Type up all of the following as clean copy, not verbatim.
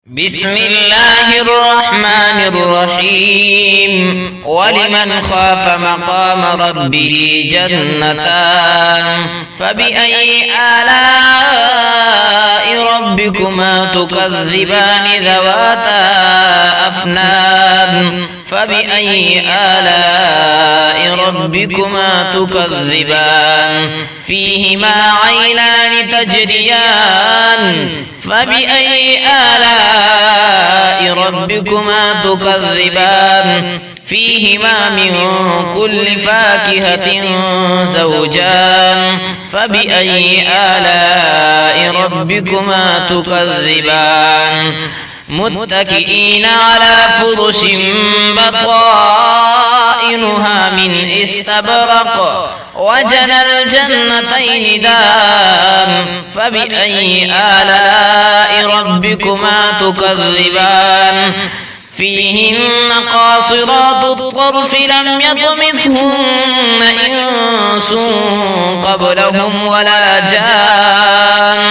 بسم الله الرحمن الرحيم ولمن خاف مقام ربه جنتان فبأي آلاء ربكما تكذبان ذواتا أفنان فبأي آلاء ربكما تكذبان فيهما عينان تجريان فبأي آلاء ربكما تكذبان فيهما من كل فاكهة زوجان فبأي آلاء ربكما تكذبان متكئين على فرش بطائنها من استبرق وجنى الجنتين دان فبأي آلاء ربكما تكذبان فيهن قاصرات الطرف لم يطمثهن إنس قبلهم ولا جان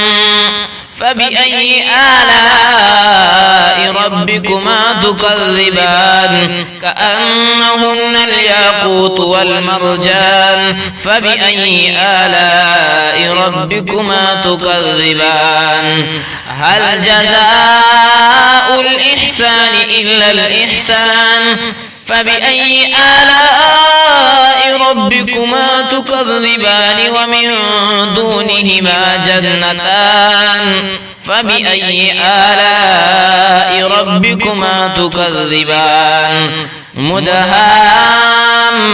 فبأي آلاء ربكما تكذبان كأنهن الياقوت والمرجان فبأي آلاء ربكما تكذبان هل جزاء الإحسان إلا الإحسان فبأي آلاء ربكما تكذبان ومن دونهما جنتان فبأي آلاء ربكما تكذبان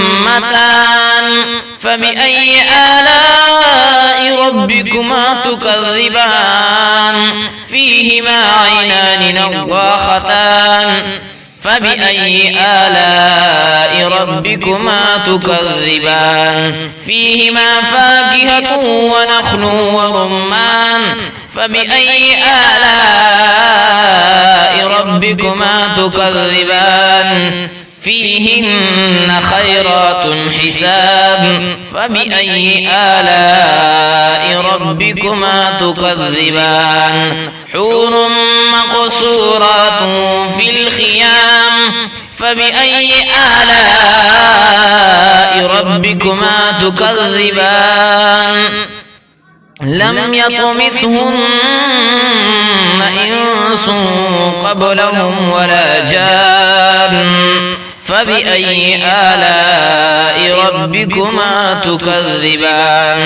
مدهامتان فبأي آلاء ربكما تكذبان فيهما عينان نضاختان فبأي آلاء ربكما تكذبان فيهما فاكهة ونخل ورمان فبأي آلاء ربكما تكذبان فيهن خيرات حسان فبأي آلاء ربكما تكذبان حور مقصورات في الخيام فبأي آلاء ربكما تكذبان لم يطمثهن إنس قبلهم ولا جان فبأي آلاء ربكما تكذبان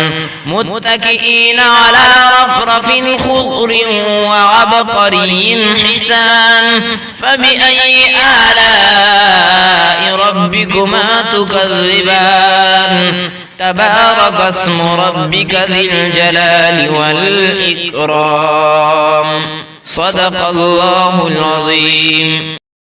متكئين على رفرف خضر وعبقري حسان فبأي آلاء ربكما تكذبان تبارك اسم ربك ذي الجلال والإكرام صدق الله العظيم.